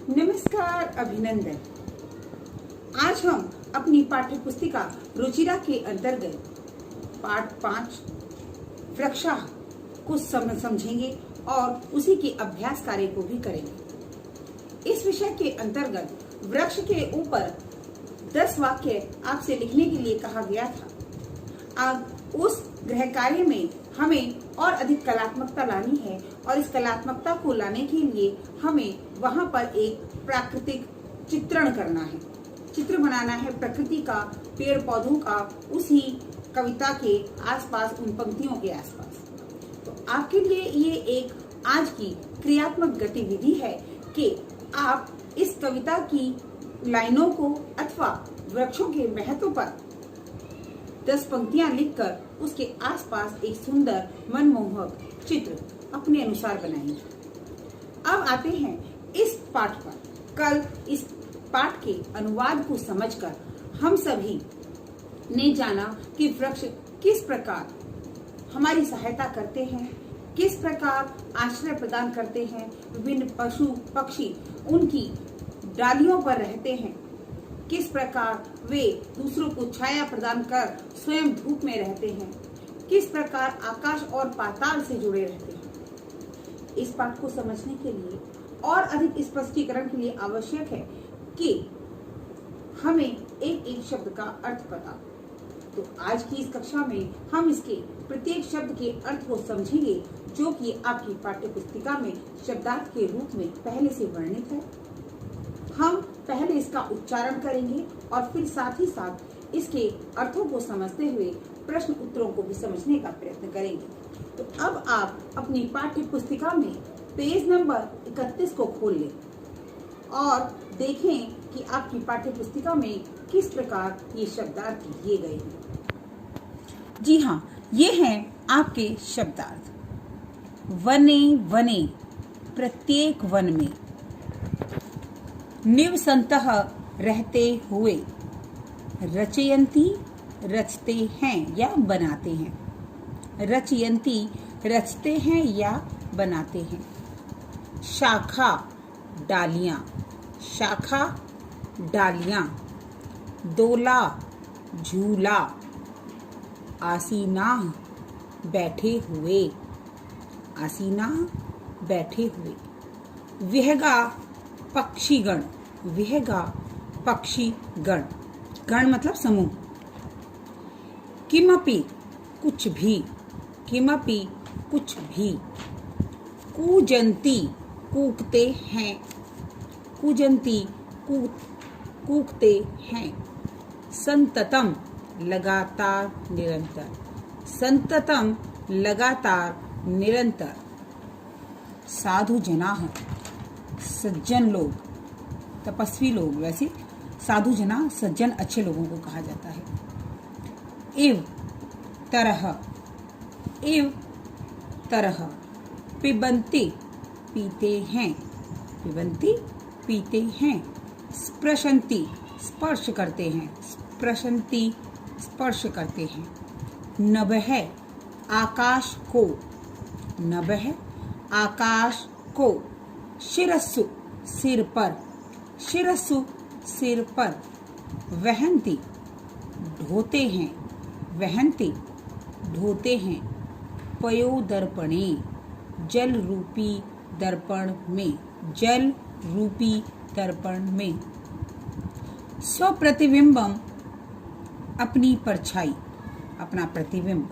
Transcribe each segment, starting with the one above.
नमस्कार, अभिनंदन। आज हम अपनी पाठ्य पुस्तिका रुचिरा के अंतर्गत पाठ 5 वृक्षा को समझेंगे और उसी के अभ्यास कार्य को भी करेंगे। इस विषय के अंतर्गत वृक्ष के ऊपर 10 वाक्य आपसे लिखने के लिए कहा गया था। अब उस गृह कार्य में हमें और अधिक कलात्मकता लानी है और इस कलात्मकता को लाने के लिए हमें वहाँ पर एक प्राकृतिक चित्रण करना है, चित्र बनाना है प्रकृति का, पेड़ पौधों का, उसी कविता के आसपास, उन पंक्तियों के आसपास। तो आपके लिए ये एक आज की क्रियात्मक गतिविधि है कि आप इस कविता की लाइनों को अथवा वृक्षों के महत्व पर 10 पंक्तियां लिखकर उसके आसपास एक सुंदर मनमोहक चित्र अपने अनुसार बनाएंगे। अब आते हैं इस पाठ पर। कल इस पाठ के अनुवाद को समझकर हम सभी ने जाना कि वृक्ष किस प्रकार हमारी सहायता करते हैं, किस प्रकार आश्रय प्रदान करते हैं, विभिन्न पशु पक्षी उनकी डालियों पर रहते हैं, किस प्रकार वे दूसरों को छाया प्रदान कर स्वयं धूप में रहते हैं, किस प्रकार आकाश और पाताल से जुड़े रहते हैं। इस पाठ को समझने के लिए और अधिक स्पष्टीकरण के लिए आवश्यक है कि हमें एक एक शब्द का अर्थ पता। तो आज की इस कक्षा में हम इसके प्रत्येक शब्द के अर्थ को समझेंगे, जो कि आपकी पाठ्य पुस्तिका में शब्दार्थ के रूप में पहले से वर्णित है। हम पहले इसका उच्चारण करेंगे और फिर साथ ही साथ इसके अर्थों को समझते हुए प्रश्न उत्तरों को भी समझने का प्रयत्न करेंगे। तो अब आप अपनी पाठ्य पुस्तिका में पेज नंबर 31 को खोल लें और देखें कि आपकी पाठ्य पुस्तिका में किस प्रकार ये शब्दार्थ दिए गए हैं। जी हाँ, ये हैं आपके शब्दार्थ। वने वने, प्रत्येक वन में, निवसन्तः रहते हुए, रचयन्ती रचते हैं या बनाते हैं, रचयन्ती रचते हैं या बनाते हैं, शाखा डालियां, शाखा डालियां, दोला झूला, आसीना बैठे हुए, आसीना बैठे हुए, विहगा पक्षीगण, विहगा पक्षीगण, गण मतलब समूह, किमपि कुछ भी, किमपि कुछ भी, कूजंती कूकते हैं, कूजंती कूकते हैं, संततम लगातार निरंतर, संततम लगातार निरंतर, साधु जनाः सज्जन लोग, तपस्वी लोग, वैसे साधु जना सज्जन अच्छे लोगों को कहा जाता है। इव तरह, इव तरह, पिबन्ति पीते हैं, पिबन्ति पीते हैं, स्पृशन्ति स्पर्श करते हैं, स्पृशन्ति स्पर्श करते हैं, नभः आकाश को, नभः आकाश को, शिरस्सु सिर पर, शिरस्सु सिर पर, वहन्ति ढोते हैं, वहन्ति ढोते हैं, पयोदर्पणे जल रूपी दर्पण में, जल रूपी दर्पण में, स्वप्रतिबिंबम अपनी परछाई, अपना प्रतिबिंब,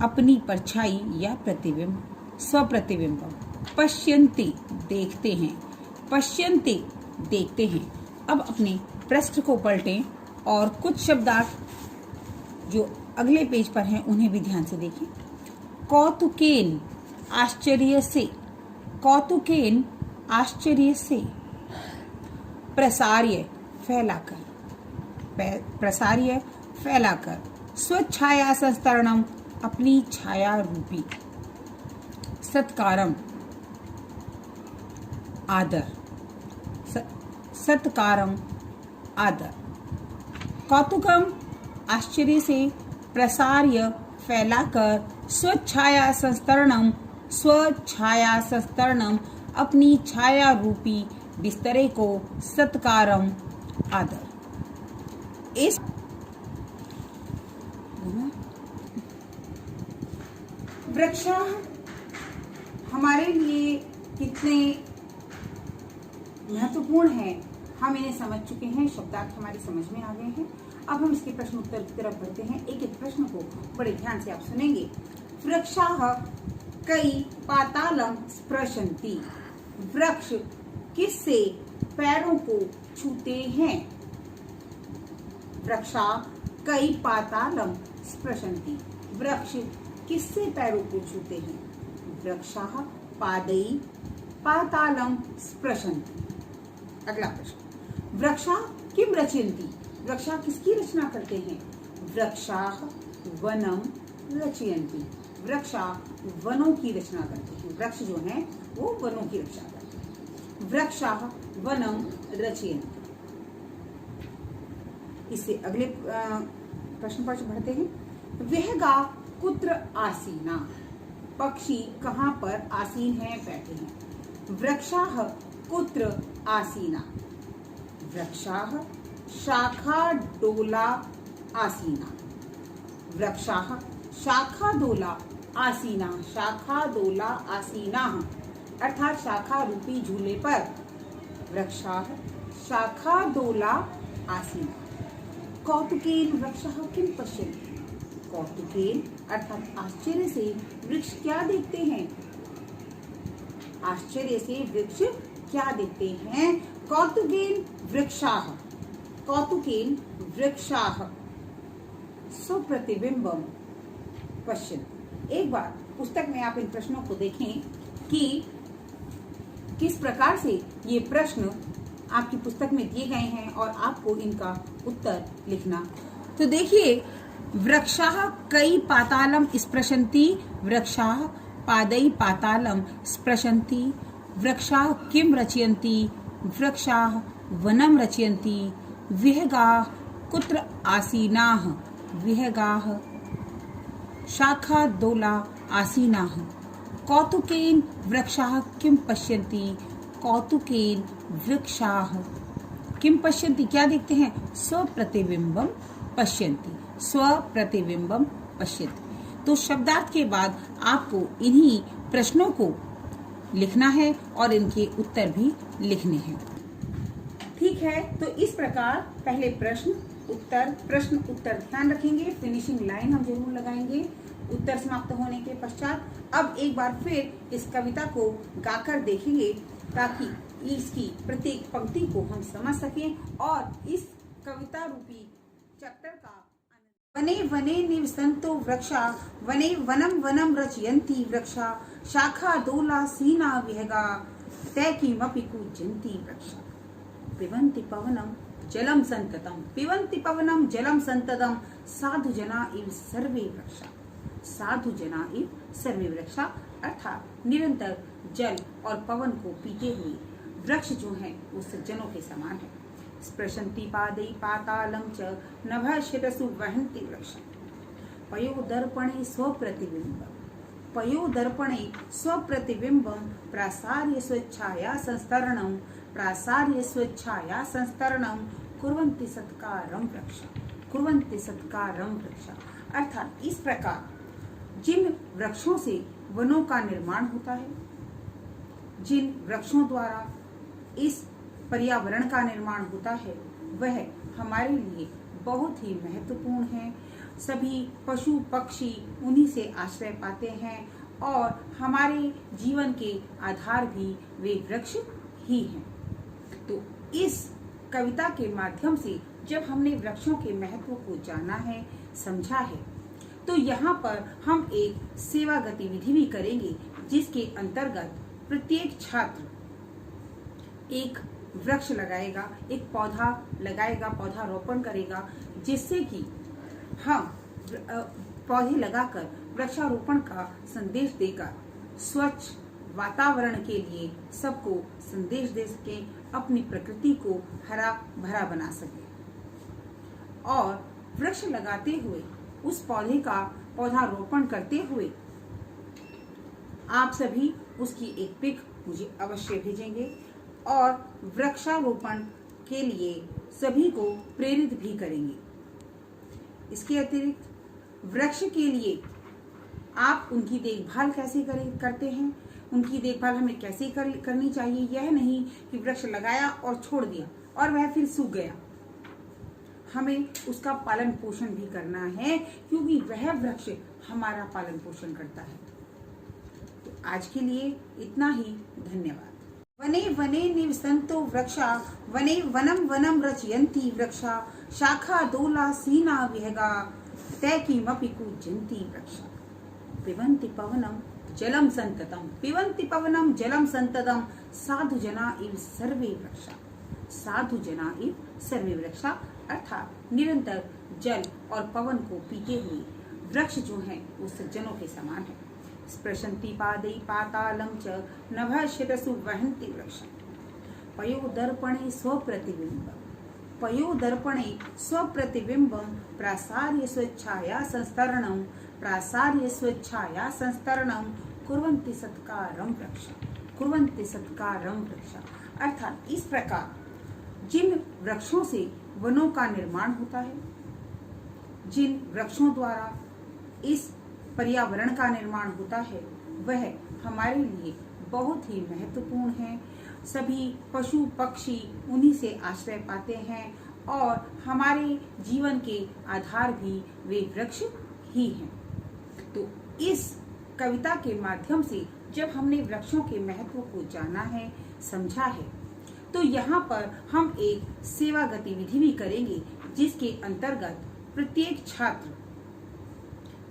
अपनी परछाई या प्रतिबिंब, स्वप्रतिबिंबम, पश्यन्ति देखते हैं, पश्यन्ति देखते हैं। अब अपने पृष्ठ को पलटें और कुछ शब्दार्थ जो अगले पेज पर हैं उन्हें भी ध्यान से देखें। कौतुकेन आश्चर्य से, कौतुकेन आश्चर्य से, प्रसार्य फैलाकर, प्रसार्य फैलाकर, स्वच्छाया संस्तरणम अपनी छाया रूपी, सत्कारम आदर, सत्कारम आदर, कौतुकम आश्चर्य से, प्रसार्य फैलाकर, स्वच्छाया संस्तरणम, स्वच्छाया संस्तरणम अपनी छाया रूपी बिस्तरे को सत्कारम आदर। इस वृक्षाः हमारे लिए कितने महत्वपूर्ण हैं, हम इन्हें समझ चुके हैं, शब्दार्थ हमारी समझ में आ गए हैं। अब हम इसके प्रश्न उत्तर की तरफ बढ़ते हैं। एक एक प्रश्न को बड़े ध्यान से आप सुनेंगे। वृक्षाः कई पातालम स्पृशन्ति। वृक्ष किससे पैरों को छूते हैं? वृक्षा कई पातालम स्पृशन्ति। वृक्ष किससे पैरों को छूते हैं? वृक्षाः पादैः पातालम स्पृशन्ति। अगला प्रश्न, वृक्षा किम रचयन्ति। वृक्षा किसकी रचना करते हैं? वृक्षाः वनम रचयन्ति। वृक्षा वनों की रचना करते हैं। वृक्ष जो है वो वनों की रक्षा करते हैं। वृक्षाः वनम रचयन्ति। इससे अगले प्रश्न पर बढ़ते हैं। विहगा कुत्र आसीना। पक्षी कहाँ पर आसीन है, बैठे हैं? वृक्षाः कुत्र आसीना। वृक्षाः शाखाडोला आसीना। वृक्षाः शाखाडोला आसीना। शाखाडोला आसीना अर्थात शाखा रूपी झूले पर। वृक्षाः शाखाडोला आसीना। कौतुकेन वृक्षाः किम पश्यन्ति। कौतुकेन अर्थात आश्चर्य से वृक्ष क्या देखते हैं? आश्चर्य से वृक्ष क्या देखते हैं? कौतुकेन वृक्षाः। कौतुकेन वृक्षाः स्वप्रतिबिंबम पश्यन्ति। एक बार पुस्तक में आप इन प्रश्नों को देखें कि किस प्रकार से ये प्रश्न आपकी पुस्तक में दिए गए हैं और आपको इनका उत्तर लिखना। तो देखिए, वृक्षाः कई पातालम स्पृशन्ति। वृक्षाः पादैः पातालम स्पृशन्ति। वृक्षाः किम रचयन्ति। वृक्षाः वनम रचयन्ति। विहगाः कुत्र आसीनाः। विहगाः शाखाडोला आसीनाः। कौतुकेन वृक्षाः किम पश्यन्ति। कौतुकेन वृक्षाः किम पश्यन्ति क्या देखते हैं? स्वप्रतिबिंबम पश्यन्ति। स्वप्रतिबिंबम पश्यन्ति। तो शब्दार्थ के बाद आपको इन्हीं प्रश्नों को लिखना है और इनके उत्तर भी लिखने हैं। ठीक है, तो इस प्रकार पहले प्रश्न उत्तर ध्यान रखेंगे। फिनिशिंग लाइन हम जरूर लगाएंगे उत्तर समाप्त होने के पश्चात। अब एक बार फिर इस कविता को गाकर देखेंगे ताकि इसकी प्रत्येक पंक्ति को हम समझ सकें और इस कविता रूपी चैप्टर का वने वने निवसन्तो वृक्षा वने वनम वनम रचयन्ति वृक्षा शाखाडोलासीना विहगा तैकीमपि कूजन्ति वृक्षा पिबन्ति पवनं जलं सन्ततं। पिबन्ति पवनं जलं सन्ततं साधु जना इव सर्वे वृक्षा। साधु जना इव सर्वे वृक्षा अर्थात निरंतर जल और पवन को पीते हुए वृक्ष जो हैं वो सज्जनों के समान है। स्पृशन्ति पादैः पातालं च नभः शिरसु वहन्ति वृक्षा। पयोदर्पणे स्वप्रतिबिम्बम्। पयोदर्पणे स्वप्रतिबिम्बं प्रासार्य स्वेच्छाया संस्तरणं। प्रासार्य स्वेच्छाया संस्तरणं कुर्वन्ति सत्कारं वृक्षा। कुर्वन्ति सत्कारं वृक्षा अर्थात इस प्रकार जिन वृक्षों से वनों का निर्माण होता है, जिन वृक्षों द्वारा इस पर्यावरण का निर्माण होता है, वह हमारे लिए बहुत ही महत्वपूर्ण है। सभी पशु पक्षी उन्हीं से आश्रय पाते हैं और हमारे जीवन के आधार भी वे वृक्ष ही हैं। तो इस कविता के माध्यम से जब हमने वृक्षों के महत्व को जाना है, समझा है, तो यहाँ पर हम एक सेवा गतिविधि भी करेंगे जिसके अंतर्गत प्रत्येक छात्र एक वृक्ष लगाएगा, एक पौधा लगाएगा, पौधारोपण करेगा, जिससे कि हम पौधे लगाकर वृक्षारोपण का संदेश देकर स्वच्छ वातावरण के लिए सबको संदेश दे सके, अपनी प्रकृति को हरा भरा बना सके। और वृक्ष लगाते हुए, उस पौधे का पौधारोपण करते हुए आप सभी उसकी एक पिक मुझे अवश्य भेजेंगे। और वृक्षारोपण के लिए सभी को प्रेरित भी करेंगे। इसके अतिरिक्त वृक्ष के लिए आप उनकी देखभाल कैसे करते हैं, उनकी देखभाल हमें कैसे करनी चाहिए। यह नहीं कि वृक्ष लगाया और छोड़ दिया और वह फिर सूख गया। हमें उसका पालन पोषण भी करना है, क्योंकि वह वृक्ष हमारा पालन पोषण करता है। तो आज के लिए इतना ही। धन्यवाद। वने वने निवसन्तो वृक्षा, वने वनम वनम रचयन्ति वृक्षा, शाखा दोला सीना विहगा, तैकीमपि कूजन्ति वृक्षा। पिबन्ति पवनम जलम संततम, पिबन्ति पवनम जलम संततम, साधु जना इव सर्वे वृक्षा। साधु जना इव सर्वे वृक्षा अर्थात निरंतर जल और पवन को पीते हुए वृक्ष जो हैं वो सज्जनों के समान है। स्पृशन्ति पादै पातालं च नभः शिरसु वहन्ति वृक्षम्। पयोदर्पणे स्वप्रतिबिम्बम्, पयोदर्पणे स्वप्रतिबिम्बं प्रासार्य स्वच्छाया संस्तरणं, प्रासार्य स्वच्छाया संस्तरणं कुर्वन्ति सत्कारं वृक्षा, कुर्वन्ति सत्कारं वृक्षा अर्थात इस प्रकार जिन वृक्षों से वनों का निर्माण होता है, जिन वृक्षों द्वारा इस पर्यावरण का निर्माण होता है, वह हमारे लिए बहुत ही महत्वपूर्ण है। सभी पशु पक्षी उन्हीं से आश्रय पाते हैं और हमारे जीवन के आधार भी वे वृक्ष ही हैं। तो इस कविता के माध्यम से जब हमने वृक्षों के महत्व को जाना है, समझा है, तो यहाँ पर हम एक सेवा गतिविधि भी करेंगे, जिसके अंतर्गत प्रत्येक छात्र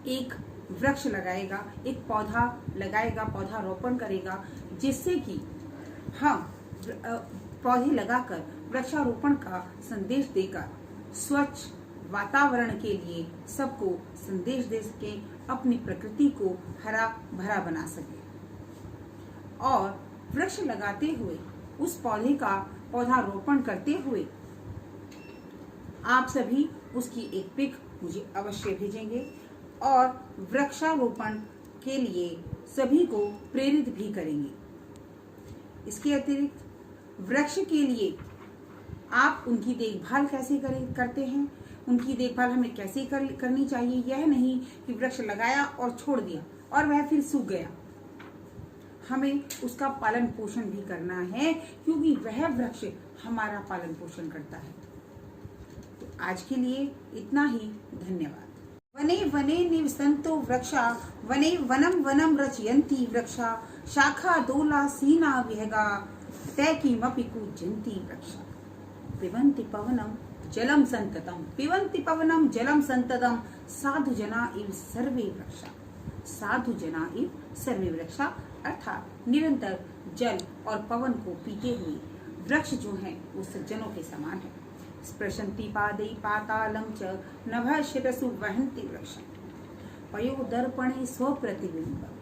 एक वृक्ष लगाएगा, एक पौधा लगाएगा, पौधारोपण करेगा, जिससे कि हम पौधे लगाकर वृक्षारोपण का संदेश देकर स्वच्छ वातावरण के लिए सबको संदेश दे सके, अपनी प्रकृति को हरा भरा बना सके। और वृक्ष लगाते हुए, उस पौधे का पौधारोपण करते हुए आप सभी उसकी एक पिक मुझे अवश्य भेजेंगे और वृक्षारोपण के लिए सभी को प्रेरित भी करेंगे। इसके अतिरिक्त वृक्ष के लिए आप उनकी देखभाल कैसे करते हैं, उनकी देखभाल हमें कैसे करनी चाहिए। यह नहीं कि वृक्ष लगाया और छोड़ दिया और वह फिर सूख गया। हमें उसका पालन पोषण भी करना है, क्योंकि वह वृक्ष हमारा पालन पोषण करता है। तो आज के लिए इतना ही। धन्यवाद। वने वने निवसन्तो वृक्षा, वने वनम वनम रचयन्ति वृक्षा, शाखा दोला सीना विहगा, तैकीमपि कूजन्ति वृक्षा। पिबन्ति पवनम जलम संततम, पिबन्ति पवनम जलम संततम, साधु जना इव सर्वे वृक्षा। साधु जना इव सर्वे वृक्षा अर्थात निरंतर जल और पवन को पीते हुए वृक्ष जो हैं वो सज्जनों के समान है। स्पृशन्ति पादै पातालं च नभः शिरसु वहन्ति वृक्षम्। पयोदर्पणे स्वप्रतिबिम्बम्,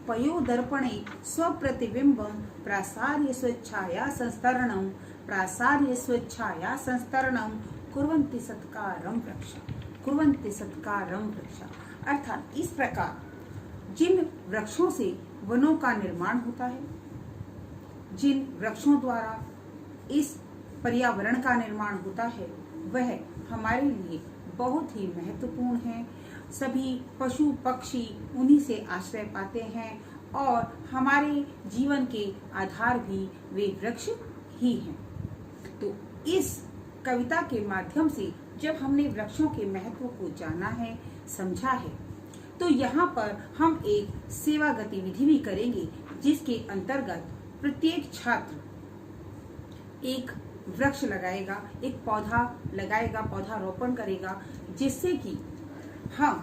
पयोदर्पणे स्वप्रतिबिम्बं प्रासार्य स्वच्छाया संस्तरणं, प्रासार्य स्वच्छाया संस्तरणं कुर्वन्ति सत्कारं वृक्षा, कुर्वन्ति सत्कारं वृक्षा अर्थात इस प्रकार जिन वृक्षों से वनों का निर्माण होता है, जिन वृक्षों द्वारा इस पर्यावरण का निर्माण होता है, वह हमारे लिए बहुत ही महत्वपूर्ण है। सभी पशु पक्षी उन्हीं से आश्रय पाते हैं और हमारे जीवन के आधार भी वे वृक्ष ही हैं। तो इस कविता के माध्यम से जब हमने वृक्षों के महत्व को जाना है, समझा है, तो यहाँ पर हम एक सेवा गतिविधि भी करेंगे, जिसके अंतर्गत प्रत्येक छात्र एक वृक्ष लगाएगा, एक पौधा लगाएगा, पौधारोपण करेगा, जिससे कि हम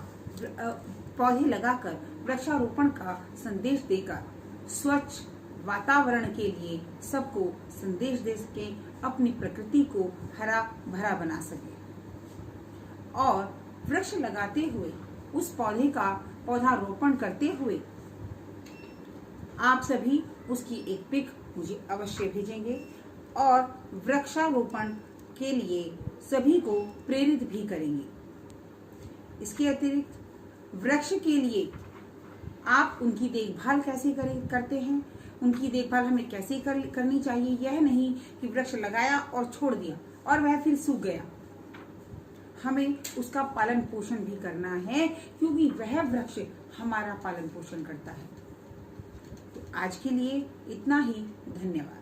पौधे लगाकर वृक्षारोपण का संदेश देकर स्वच्छ वातावरण के लिए सबको संदेश दे सके, अपनी प्रकृति को हरा भरा बना सके। और वृक्ष लगाते हुए, उस पौधे का पौधारोपण करते हुए आप सभी उसकी एक पिक मुझे अवश्य भेजेंगे और वृक्षारोपण के लिए सभी को प्रेरित भी करेंगे। इसके अतिरिक्त वृक्ष के लिए आप उनकी देखभाल कैसे करते हैं, उनकी देखभाल हमें कैसे करनी चाहिए। यह नहीं कि वृक्ष लगाया और छोड़ दिया और वह फिर सूख गया। हमें उसका पालन पोषण भी करना है, क्योंकि वह वृक्ष हमारा पालन पोषण करता है। तो आज के लिए इतना ही। धन्यवाद।